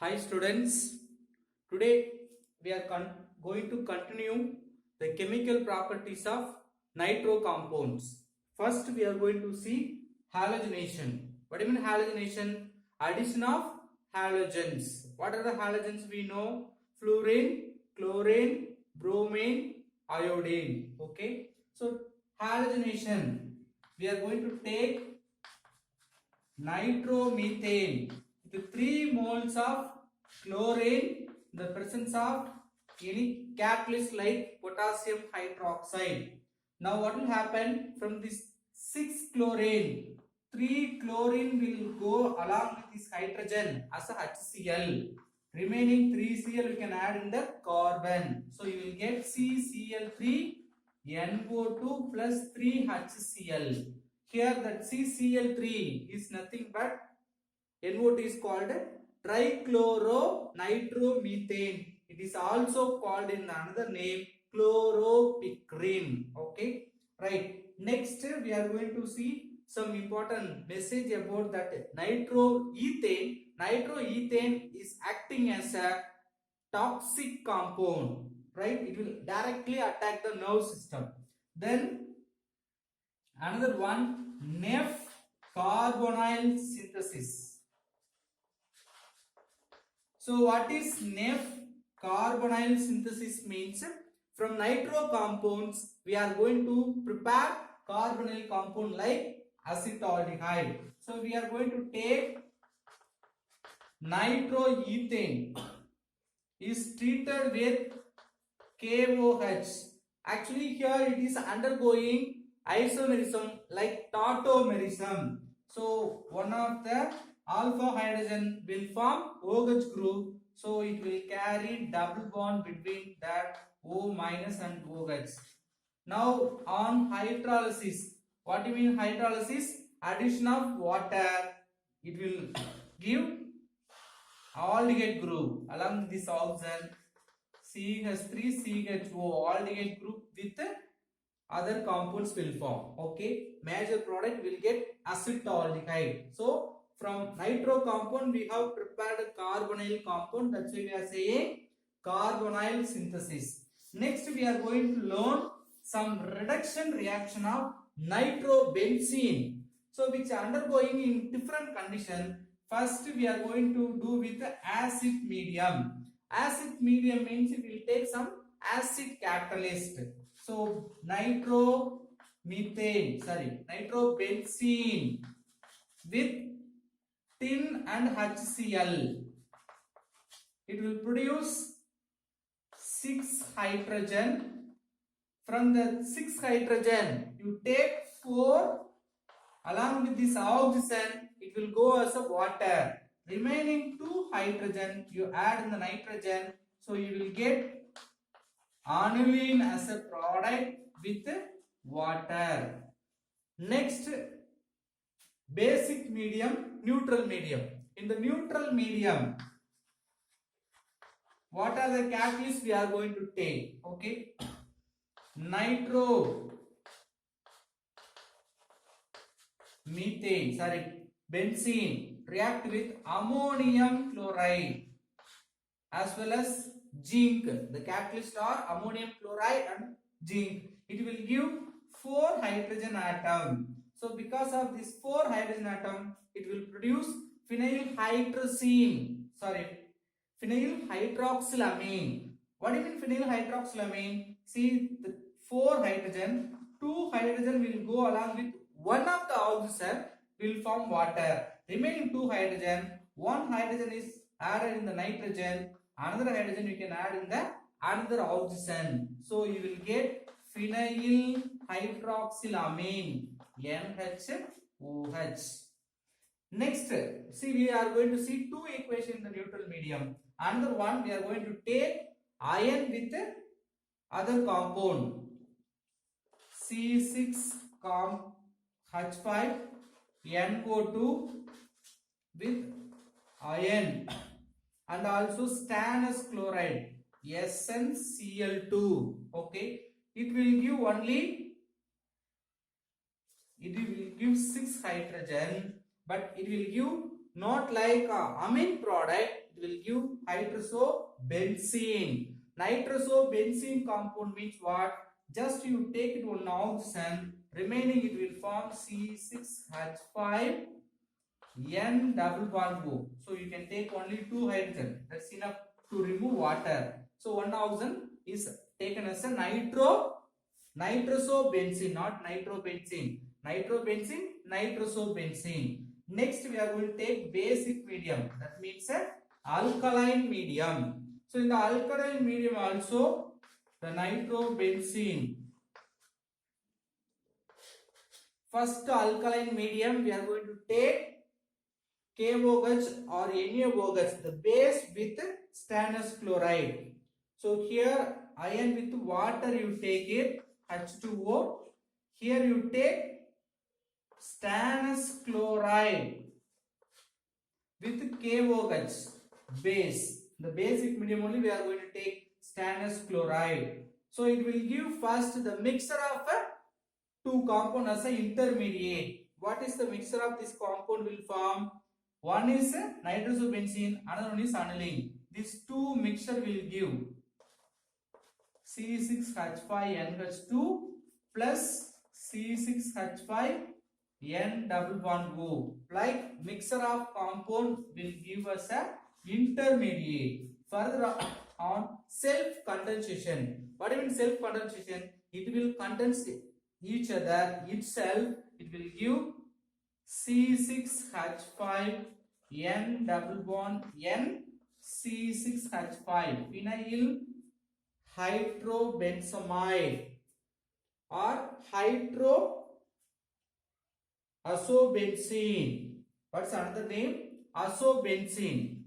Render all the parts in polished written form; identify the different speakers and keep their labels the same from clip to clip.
Speaker 1: Hi students, today we are going to continue the chemical properties of nitro compounds. First we are going to see halogenation. What do you mean halogenation? Addition of halogens. What are the halogens we know? Fluorine, chlorine, bromine, iodine. Okay. So halogenation, we are going to take nitromethane with 3 moles of chlorine in the presence of any catalyst like potassium hydroxide. Now what will happen from this 6 chlorine? 3 chlorine will go along with this hydrogen as a HCl. Remaining 3 Cl you can add in the carbon. So you will get CCl3 NO2 plus 3 HCl. Here that CCl3 is nothing but NO2 is called trichloronitromethane. It is also called in another name chloropicrin. Okay, right. Next we are going to see some important message about that nitroethane. Nitroethane is acting as a toxic compound, right? It will directly attack the nerve system. Then another one, Nef carbonyl synthesis. So what is Nef carbonyl synthesis means? From nitro compounds we are going to prepare carbonyl compound like acetaldehyde. So we are going to take nitroethane is treated with KOH. Actually here it is undergoing isomerism like tautomerism. So one of the alpha hydrogen will form OH group. So it will carry double bond between that O minus and OH. Now on hydrolysis, what do you mean hydrolysis? Addition of water, it will give aldehyde group along this oxygen CH3CHO aldehyde group with other compounds will form. Okay, major product will get acetaldehyde. So from nitro compound we have prepared a carbonyl compound. That's why we are saying carbonyl synthesis. Next we are going to learn some reduction reaction of nitrobenzene. So which are undergoing in different condition. First we are going to do with acid medium. Acid medium means we will take some acid catalyst. So nitrobenzene with tin and HCl. It will produce 6 hydrogen. From the 6 hydrogen, you take 4 along with this oxygen, it will go as a water. Remaining 2 hydrogen you add in the nitrogen, so you will get aniline as a product with water. Next, basic medium, neutral medium. In the neutral medium, what are the catalysts we are going to take? Okay, benzene react with ammonium chloride as well as zinc. The catalyst are ammonium chloride and zinc. It will give 4 hydrogen atom. So because of this 4 hydrogen atom, it will produce phenylhydroxylamine. What do you mean phenylhydroxylamine? See the 4 hydrogen, 2 hydrogen will go along with one of the oxygen will form water. Remaining 2 hydrogen, 1 hydrogen is added in the nitrogen, another hydrogen you can add in the another oxygen. So you will get phenylhydroxylamine, NHOH. Next, see we are going to see 2 equations in the neutral medium. Another one we are going to take iron with other compound C6H5 NO2 with iron and also stannous chloride SnCl2. Okay, it will give 6 hydrogen, but it will give not like amine product, it will give hydroxybenzene. Nitrosobenzene compound means what? Just you take it one oxygen, remaining it will form C6H5 N double bond O. So you can take only 2 hydrogen. That's enough to remove water. So one oxygen is taken as a nitrosobenzene, not nitrobenzene. Nitrosobenzene. Next we are going to take basic medium. That means a alkaline medium. So in the alkaline medium also the nitrobenzene. First alkaline medium we are going to take KOH or NaOH, the base with stannous chloride. So here iron with water you take it, H2O. Here you take stannous chloride with KOH base. The basic medium only we are going to take stannous chloride. So it will give first the mixture of two compound as an intermediate. What is the mixture of this compound will form? One is nitrosobenzene, another one is aniline. These two mixture will give C6H5NH2 plus C6H5N double bond O. Like mixture of compound will give us a intermediate. Further on self-condensation. What do you mean self-condensation? It will condense each other itself. It will give C6H5N double bond N C6H5 phenyl hydrobenzamide or hydroazobenzene. What's another name? Azobenzene.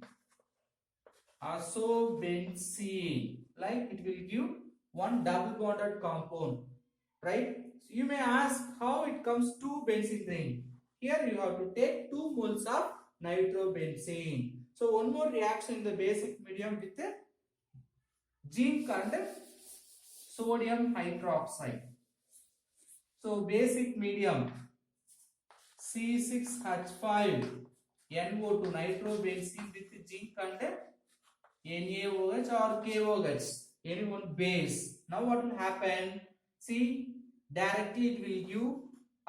Speaker 1: Like it will give one double bonded compound, right? So you may ask how it comes to benzene ring. Here you have to take 2 moles of nitrobenzene. So one more reaction in the basic medium with zinc and sodium hydroxide. So basic medium C6H5NO2 nitrobenzene with zinc and NaOH or KOH, any one base. Now what will happen? See, directly it will give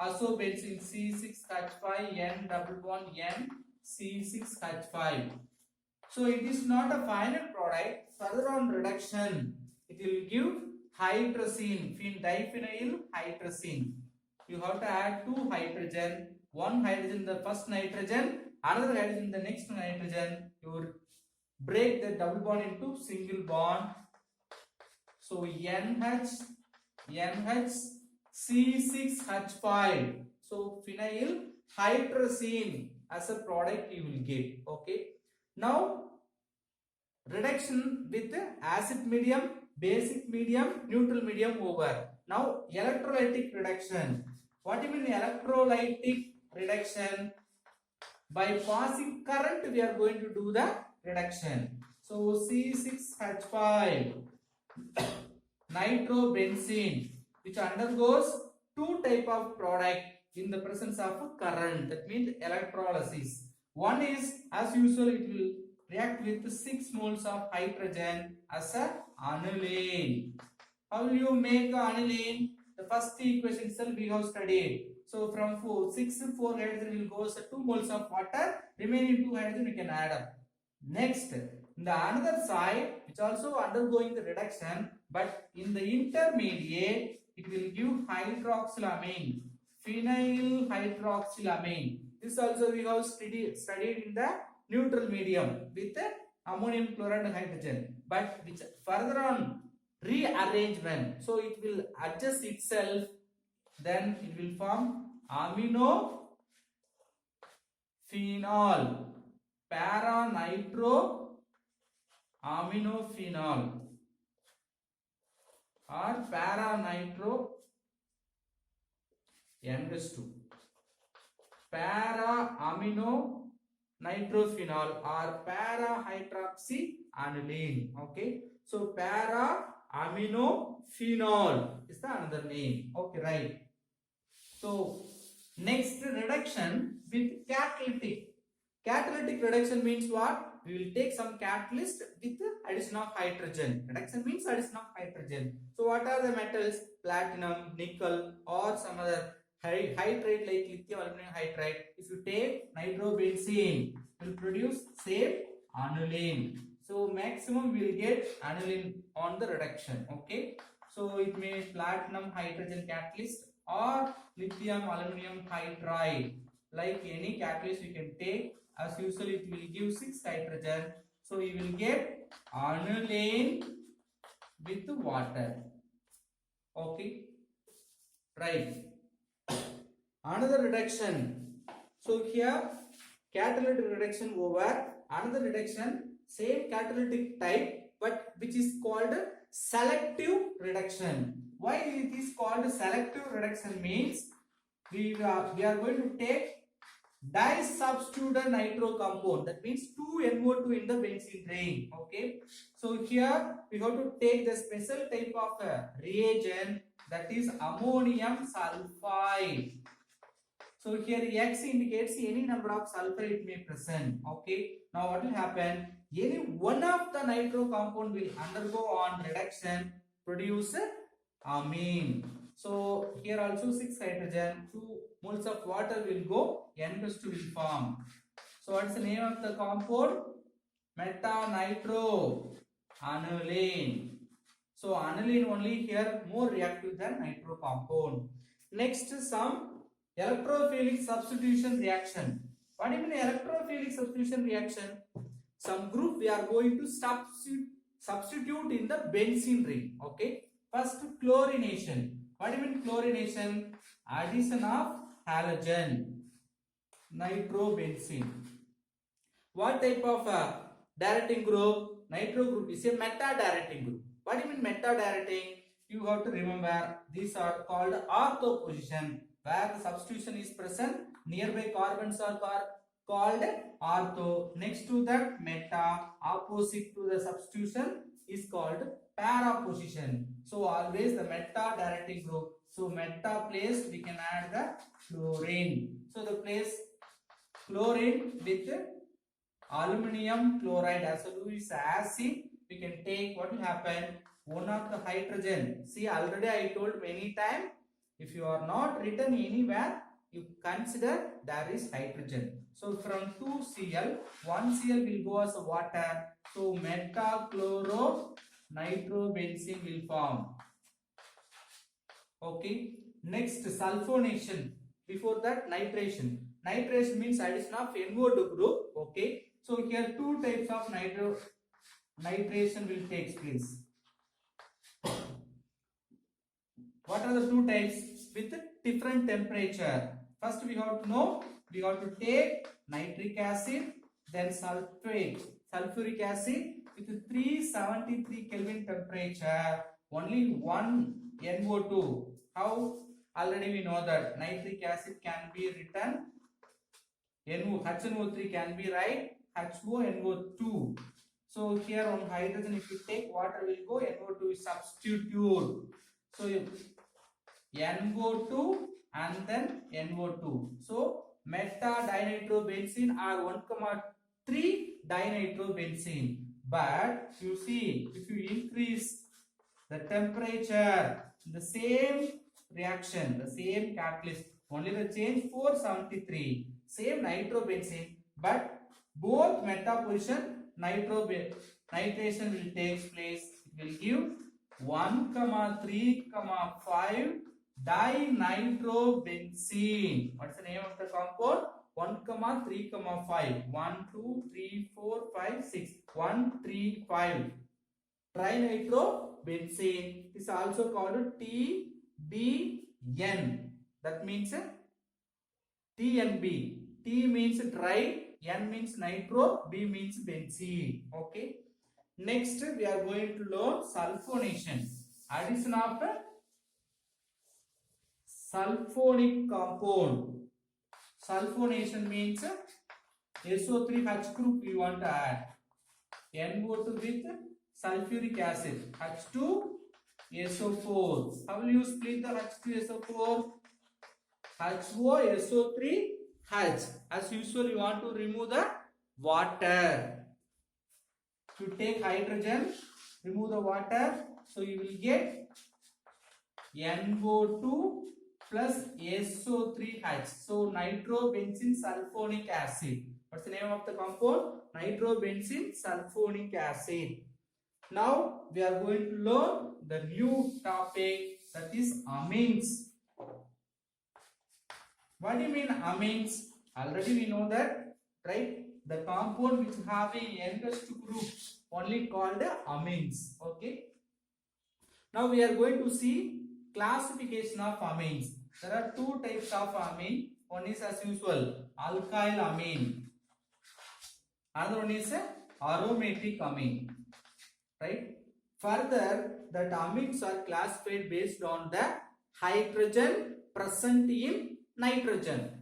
Speaker 1: azobenzene C6H5N double bond N C6H5. So it is not a final product. Further on reduction, it will give hydrazine, diphenyl hydrazine. You have to add 2 hydrogen, one hydrogen the first nitrogen, another hydrogen the next nitrogen. You break the double bond into single bond. So NH C6H5. So phenyl hydrazine as a product you will get. Okay. Now reduction with acid medium, basic medium, neutral medium over. Now electrolytic reduction. What do you mean electrolytic reduction? By passing current we are going to do the reduction. So C6H5 nitrobenzene, which undergoes 2 type of product in the presence of current, that means electrolysis. One is, as usual, it will react with 6 moles of hydrogen as a aniline. How will you make aniline? The first equation itself we have studied. So from 4 hydrogen will go as 2 moles of water, remaining 2 hydrogen we can add up. Next, in the another side, which also undergoing the reduction, but in the intermediate, it will give hydroxylamine, phenyl hydroxylamine. This also we have studied in the neutral medium with ammonium chloride hydrogen, but which further on rearrangement, so it will adjust itself, then it will form aminophenol, para-nitro aminophenol or para-nitro NH2, para-amino nitrophenol or para-hydroxyaniline. Okay, so para-aminophenol is the another name. Okay, right. So next reduction with catalytic. Catalytic reduction means what? we will take some catalyst with addition of hydrogen. Reduction means addition of hydrogen. So what are the metals? Platinum, nickel, or some other hydride like lithium aluminum hydride. If you take nitrobenzene, will produce same aniline. So maximum we will get aniline on the reduction. Okay. So it means platinum hydrogen catalyst or lithium aluminum hydride. Like any catalyst you can take. As usual, it will give 6 hydrogen. So you will get aniline with water. Okay. Right. Another reduction. So here catalytic reduction over another reduction, same catalytic type, but which is called selective reduction. Why it is called selective reduction means we are going to take disubstituted nitro compound. That means 2 NO2 in the benzene ring. Okay. So here we have to take the special type of reagent, that is ammonium sulfide. So here X indicates any number of sulfur it may present. Okay. Now what will happen? Any one of the nitro compound will undergo on reduction, produce amine. So here also 6 hydrogen, 2 moles of water will go, N+2 will form. So what's the name of the compound? Meta-nitro aniline. So aniline only here more reactive than nitro compound. Next some electrophilic substitution reaction. What do you mean electrophilic substitution reaction? Some group we are going to substitute in the benzene ring. Okay. First chlorination. What do you mean chlorination? Addition of halogen, nitrobenzene. What type of directing group? Nitro group is a meta-directing group. What do you mean meta-directing? You have to remember these are called ortho position, where the substitution is present. Nearby carbons are called ortho. Next to that meta, opposite to the substitution is called para position. So always the meta directing group. So meta place we can add the chlorine. So the place chlorine with aluminum chloride as a is acid. We can take, what will happen? One of the hydrogen. See, already I told many times, if you are not written anywhere, you consider there is hydrogen. So from 2Cl, 1Cl will go as a water. So metachloro nitrobenzene will form. Okay. Next sulfonation. Before that nitration. Nitration means addition of NO2 group. Okay. So here 2 types of nitration will take place. What are the 2 types? With different temperature. First we have to know, we have to take nitric acid, then sulfuric acid with 373 Kelvin temperature, only 1 NO2. How? Already we know that nitric acid can be written, HNO3 can be write HONO2. So here on hydrogen, if you take water will go, NO2 is substitute. So NO2 and then NO2. So meta-dinitrobenzene or 1,3 dinitrobenzene. But you see, if you increase the temperature, the same reaction, the same catalyst, only the change 473, same nitrobenzene, but both meta position nitration will take place. It will give 1,3,5 dinitrobenzene. What's the name of the compound? 1,3,5. 1, 2, 3, 4, 5, 6. 1, 3, 5. Trinitrobenzene is also called TBN. That means TNB. T means tri, N means nitro, B means benzene. Okay. Next, we are going to learn sulfonation. Addition of sulfonic compound. Sulfonation means SO3H group we want to add. NO2 with sulfuric acid. H2SO4. How will you split the H2SO4? HOSO3H. As usual, you want to remove the water. You take hydrogen, remove the water, so you will get NO2 plus SO3H. So nitrobenzene sulfonic acid. What's the name of the compound? Nitrobenzene sulfonic acid. Now we are going to learn the new topic, that is amines. What do you mean amines? Already we know that, right? The compound which have a youngest group only called amines. Okay. Now we are going to see classification of amines. There are two types of amine. One is as usual alkyl amine. Another one is aromatic amine. Right? Further, that amines are classified based on the hydrogen present in nitrogen.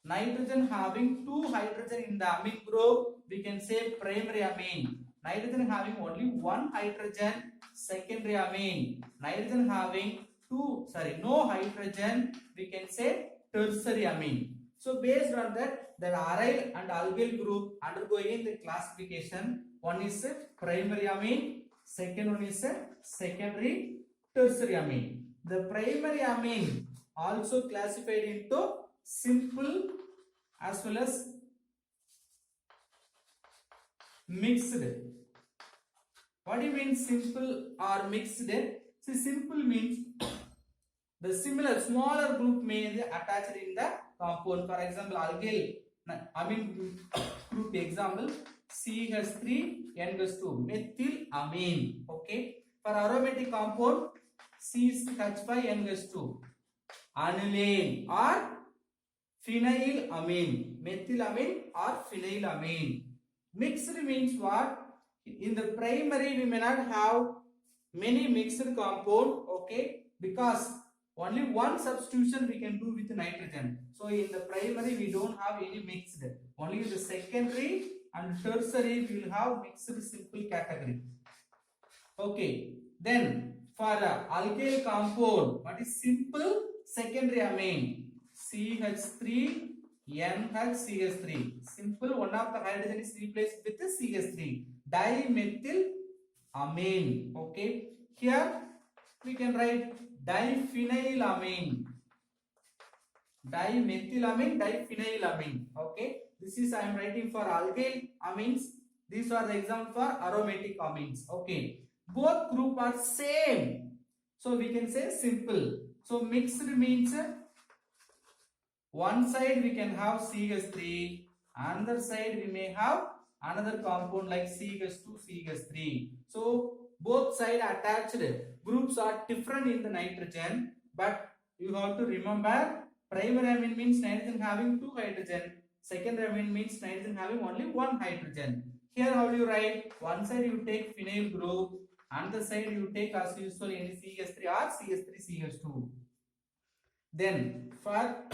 Speaker 1: Nitrogen having two hydrogen in the amine group, we can say primary amine. Nitrogen having only one hydrogen, secondary amine. Nitrogen having no hydrogen, we can say tertiary amine. So based on that, the aryl and alkyl group undergoing the classification. One is primary amine, second one is secondary tertiary amine. The primary amine also classified into simple as well as mixed. What do you mean simple or mixed? See, simple means the similar smaller group may be attached in the compound. For example, alkyl amine group example CH3NH2 methyl amine. Okay. For aromatic compound CH5NH2 aniline or phenylamine, methylamine or phenylamine. Mixed means what? In the primary we may not have many mixed compound, okay, because only one substitution we can do with nitrogen. So in the primary we don't have any mixed. Only in the secondary and tertiary we will have mixed simple category. Okay. Then for alkyl compound, what is simple secondary amine? CH3NHCH3. Simple, one of the hydrogen is replaced with the CH3. Dimethyl amine. Okay. Here we can write diphenylamine. Dimethylamine, diphenylamine. Okay. This is I am writing for alkyl amines. These are the example for aromatic amines. Okay. Both group are same. So we can say simple. So mixed means one side we can have CH3, another side we may have another compound like CH2, CH3. So both side attached groups are different in the nitrogen, but you have to remember primary amine means nitrogen having two hydrogen, secondary amine means nitrogen having only one hydrogen. Here how do you write? One side you take phenyl group, another side you take as usual any CH3 or CH3CH2. Then for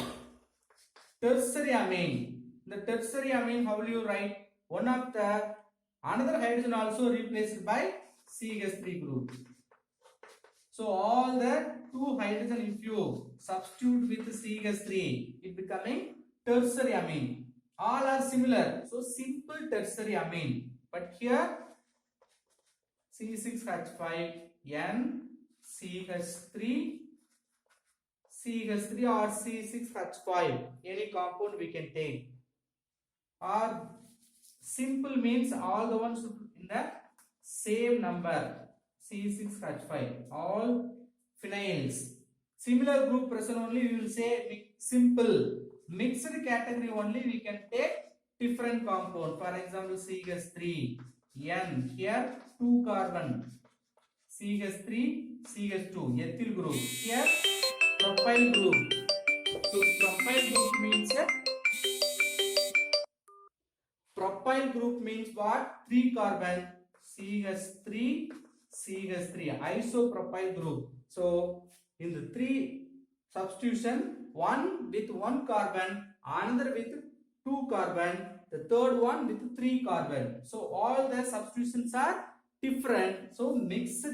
Speaker 1: tertiary amine, the tertiary amine how will you write? One of the another hydrogen also replaced by CH3 group. So all the two hydrogen if you substitute with CH3, it becoming tertiary amine. All are similar, so simple tertiary amine. But here C6H5N CH3 or C6H5, any compound we can take. Or simple means all the ones in the same number. C6H5, all phenyls. Similar group present only we will say simple. Mixed category only we can take different compound. For example, CH3, N, here 2 carbon. CH3, CH2, ethyl group. Here propyl group. So propyl group means what? 3 carbon. CH3, CH3, isopropyl group. So in the 3 substitution, one with 1 carbon, another with 2 carbon, the third one with 3 carbon. So all the substitutions are different. So mixed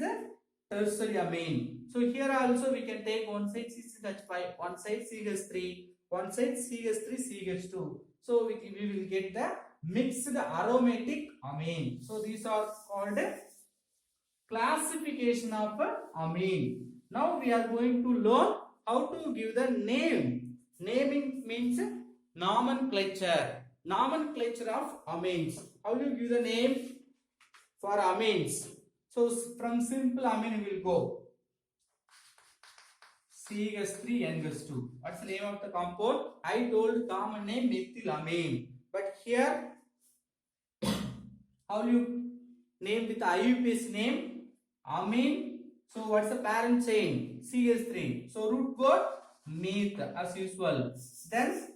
Speaker 1: tertiary amine. So here also we can take one side CH5, one side CH3, one side CH3, CH2. So we will get the mixed aromatic amine. So these are called classification of amine. Now we are going to learn how to give the name. Naming means nomenclature. Nomenclature of amines. How do you give the name for amines? So from simple amine we will go. CH3NH2. What's the name of the compound? I told common name methylamine. But here, how do you name with IUPAC name? Amine. So what's the parent chain? CH3. So root word meth as usual. Then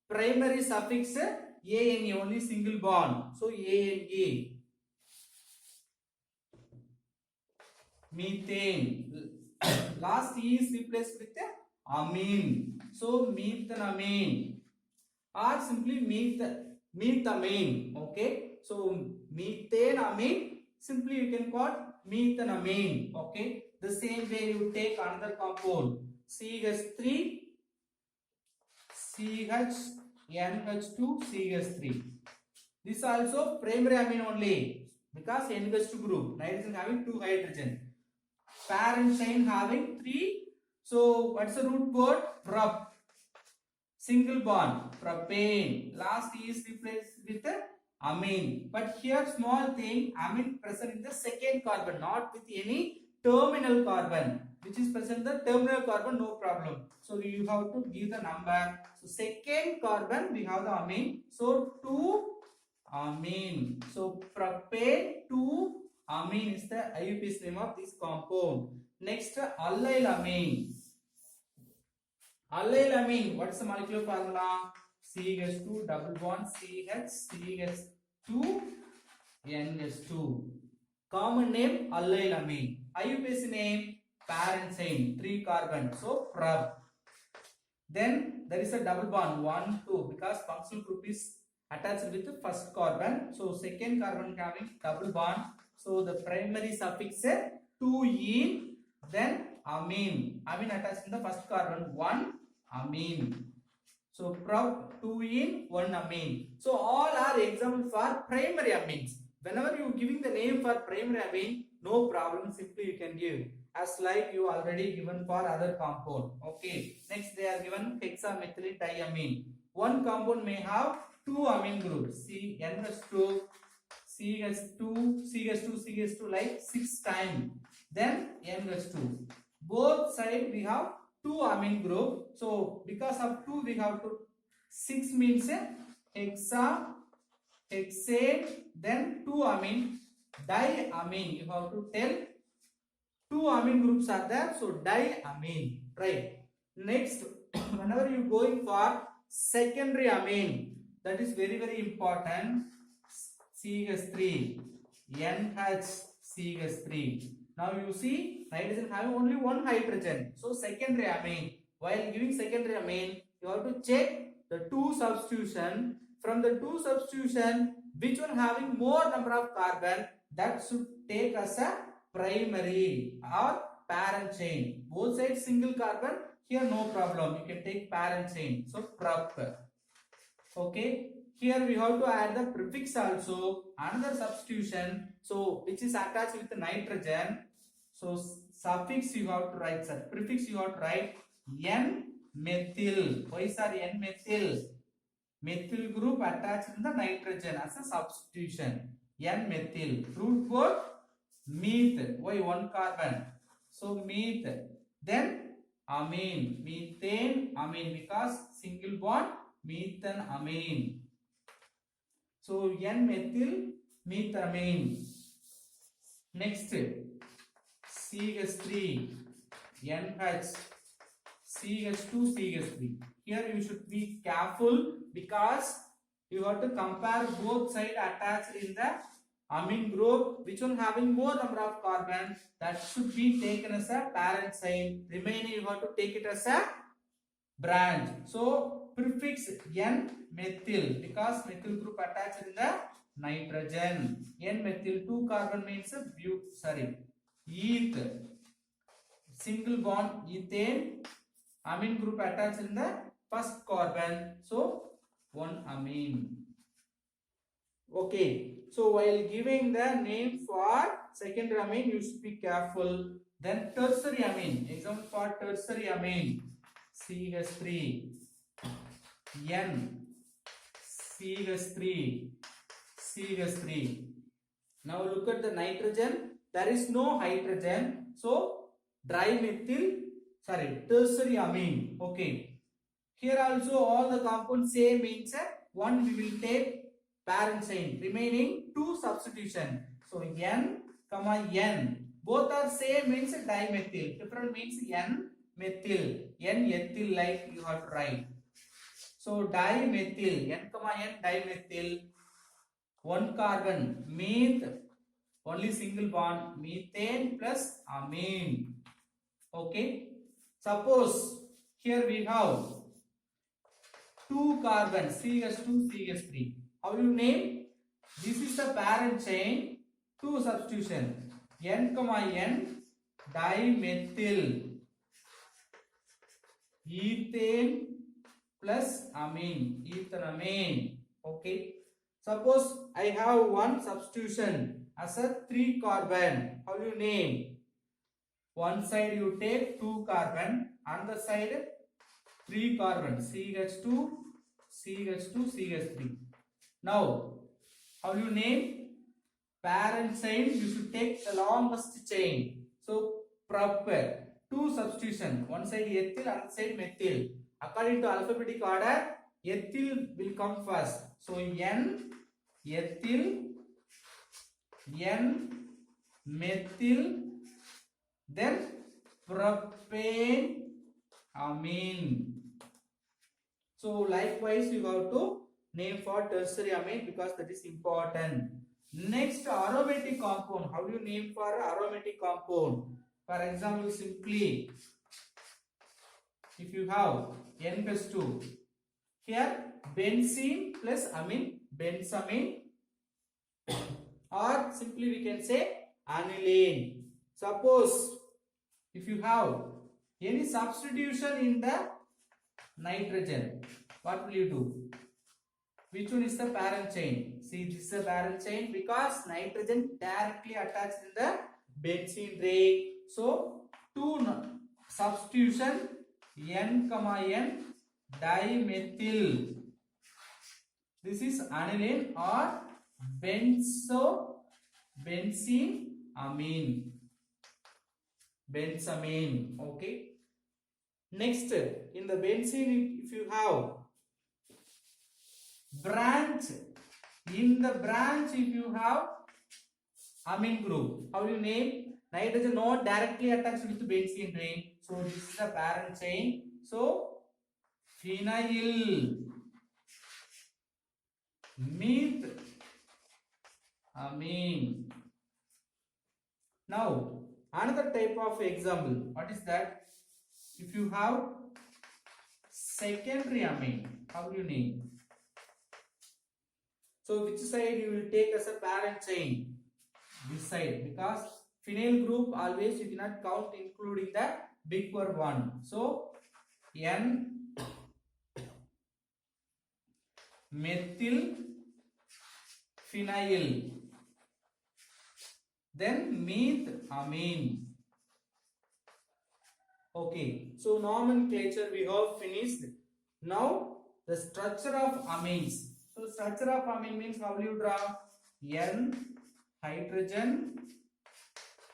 Speaker 1: primary suffix ANA, only single bond. So ANA. Methane. Last E is replaced with amine. So methanamine or simply methamine. Okay. So methane amine, simply you can call methanamine. Okay. The same way you take another compound CH3 CHNH2 CH3. This also primary amine only because NH2 group, nitrogen having 2 hydrogen. Parent chain having 3. So what's the root word? Prop. Single bond. Propane. Last is replaced with amine. But here small thing, amine present in the second carbon, not with any terminal carbon. Which is present in the terminal carbon, no problem. So you have to give the number. So second carbon we have the amine. So 2 amine. So propane 2 amine is the IUPAC name of this compound. Next, allyl amine. Allyl amine, what is the molecular formula? CH2 double bond CH, CH2 NH2. Common name allyl amine. IUPAC name parent chain 3 carbon. So prop. Then there is a double bond 1 2 because functional group is attached with the first carbon. So second carbon having double bond. So the primary suffix 2-ene, then amine. Amine attached in the first carbon 1 amine. So prop 2-ene 1 amine. So all are examples for primary amines. Whenever you giving the name for primary amine, no problem. Simply you can give as like you already given for other compound. Okay. Next they are given hexamethylene diamine. One compound may have 2 amine groups. CNH2 CH2 like 6 times. Then NH2. Both side we have 2 amine group. So because of 2 we have to 6 means hexa, hexane, then 2 amine, diamine. You have to tell 2 amine groups are there. So diamine. Right. Next, whenever you going for secondary amine, that is very important. CH3 NH CH3. Now you see nitrogen having only 1 hydrogen. So secondary amine. While giving secondary amine, you have to check the 2 substitution. From the 2 substitution, which one having more number of carbon, that should take as a primary or parent chain. Both sides single carbon. Here no problem. You can take parent chain. So prop. Okay. Here we have to add the prefix also, another substitution, so which is attached with the nitrogen. So suffix you have to write, sir. Prefix you have to write N-methyl. Why sir N-methyl? Methyl group attached to the nitrogen as a substitution. N-methyl. Root word meth. Why 1 carbon? So meth. Then amine. Methane amine because single bond methanamine. So N-methyl methamine. Next CH3 NH CH2 CH3. Here you should be careful because you have to compare both sides attached in the amine group. Which one having more number of carbon, that should be taken as a parent chain. Remaining you have to take it as a branch. So prefix N-methyl because methyl group attached in the nitrogen. N-methyl 2 carbon means eth. Single bond ethane. Amine group attached in the first carbon. So 1 amine. Okay, so while giving the name for secondary amine, you should be careful. Then tertiary amine, example for tertiary amine, CH3, N, CH3, CH3. Now look at the nitrogen. There is no hydrogen, so tertiary amine. Okay. Here also all the compounds same means one we will take parent chain. Remaining two substitution. So N, N. Both are same means dimethyl. Different means N methyl. N ethyl like you have to write. So dimethyl. N, N dimethyl. One carbon. Meth. Only single bond. Methane plus amine. Okay. Suppose here we have two carbons, CH2, CH3. How you name? This is the parent chain. Two substitution. N, N dimethyl ethane plus amine, ethanamine. Okay. Suppose I have one substitution as a 3 carbon. How you name? One side you take 2 carbon, another side 3 carbon, CH2, CH2, CH3. Now, how you name? Parent chain, you should take the longest chain. So, proper. Two substitution. One side ethyl, other side methyl. According to alphabetic order, ethyl will come first. So, N, ethyl, N, methyl, then propane, amine. So likewise you have to name for tertiary amine because that is important. Next, aromatic compound. How do you name for aromatic compound? For example, simply if you have N plus 2, here benzene plus amine, benzamine, or simply we can say aniline. Suppose if you have any substitution in the nitrogen, what will you do? Which one is the parent chain? See, this is the parent chain because nitrogen directly attached in the benzene ring. So, two substitution N, N dimethyl. This is aniline or benzene amine. Benzamine. Okay. Next, in the benzene, if you have branch, in the branch if you have amine group, how do you name? Nitrogen not directly attached with benzene ring, so this is the parent chain. So phenyl, meth, amine. Now another type of example, what is that? If you have secondary amine, how do you name? So which side you will take as a parent chain? This side, because phenyl group always you cannot count including the big word one. So N methyl phenyl, then meth amine. Okay, so nomenclature we have finished. Now the structure of amines. So structure of amine means how will you draw? N, hydrogen,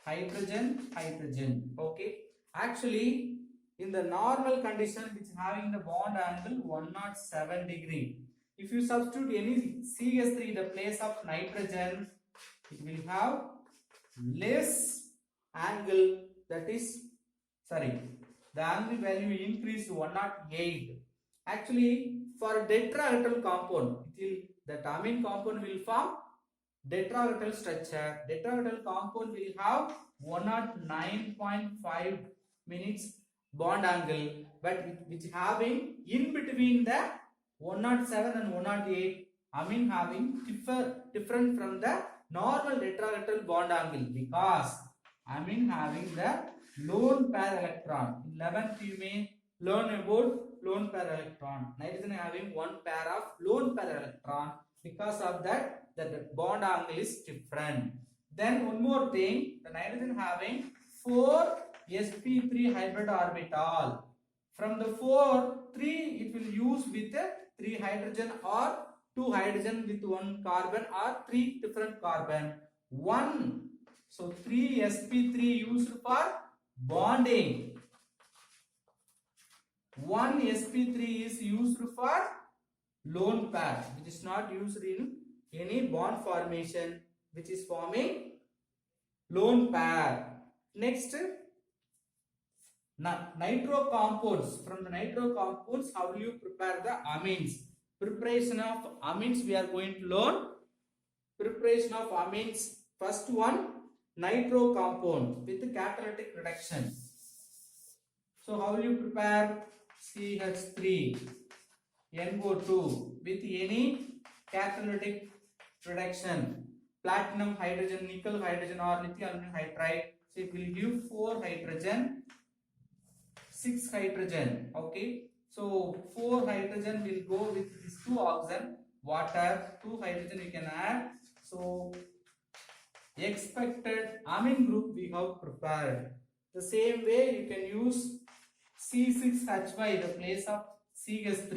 Speaker 1: hydrogen, hydrogen. Okay, actually in the normal condition which having the bond angle 107 degree. If you substitute any CH3 in the place of nitrogen, it will have less angle, that is the angle value increased to 108. Actually, for tetrahedral compound, the amine compound will form tetrahedral structure. Tetrahedral compound will have 109.5 minutes bond angle, but which having in between the 107 and 108, amine having different from the normal tetrahedral bond angle because amine having the lone pair electron. In 11th you may learn about lone pair electron. Nitrogen having one pair of lone pair electron. Because of that, the bond angle is different. Then one more thing, the nitrogen having 4 sp3 hybrid orbital. From the 4, 3 it will use with 3 hydrogen or 2 hydrogen with 1 carbon or 3 different carbon. 1. So 3 sp3 used for bonding. 1 sp3 is used for lone pair, which is not used in any bond formation, which is forming lone pair. Next, nitro compounds. From the nitro compounds, how do you prepare the amines? Preparation of amines we are going to learn. Preparation of amines. First one, nitro compound with catalytic reduction. So how will you prepare CH3 NO2 with any catalytic reduction? Platinum hydrogen, nickel hydrogen or lithium aluminum hydride. So it will give 4 hydrogen, 6 hydrogen. Okay. So 4 hydrogen will go with these 2 oxygen, water, 2 hydrogen you can add. So expected amine group we have prepared. The same way you can use C6H5 the place of CH3.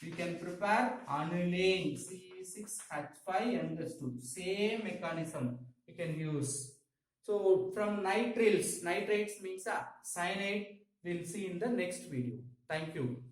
Speaker 1: You can prepare aniline C6H5NH2. Same mechanism you can use. So from nitriles means cyanide. We'll see in the next video. Thank you.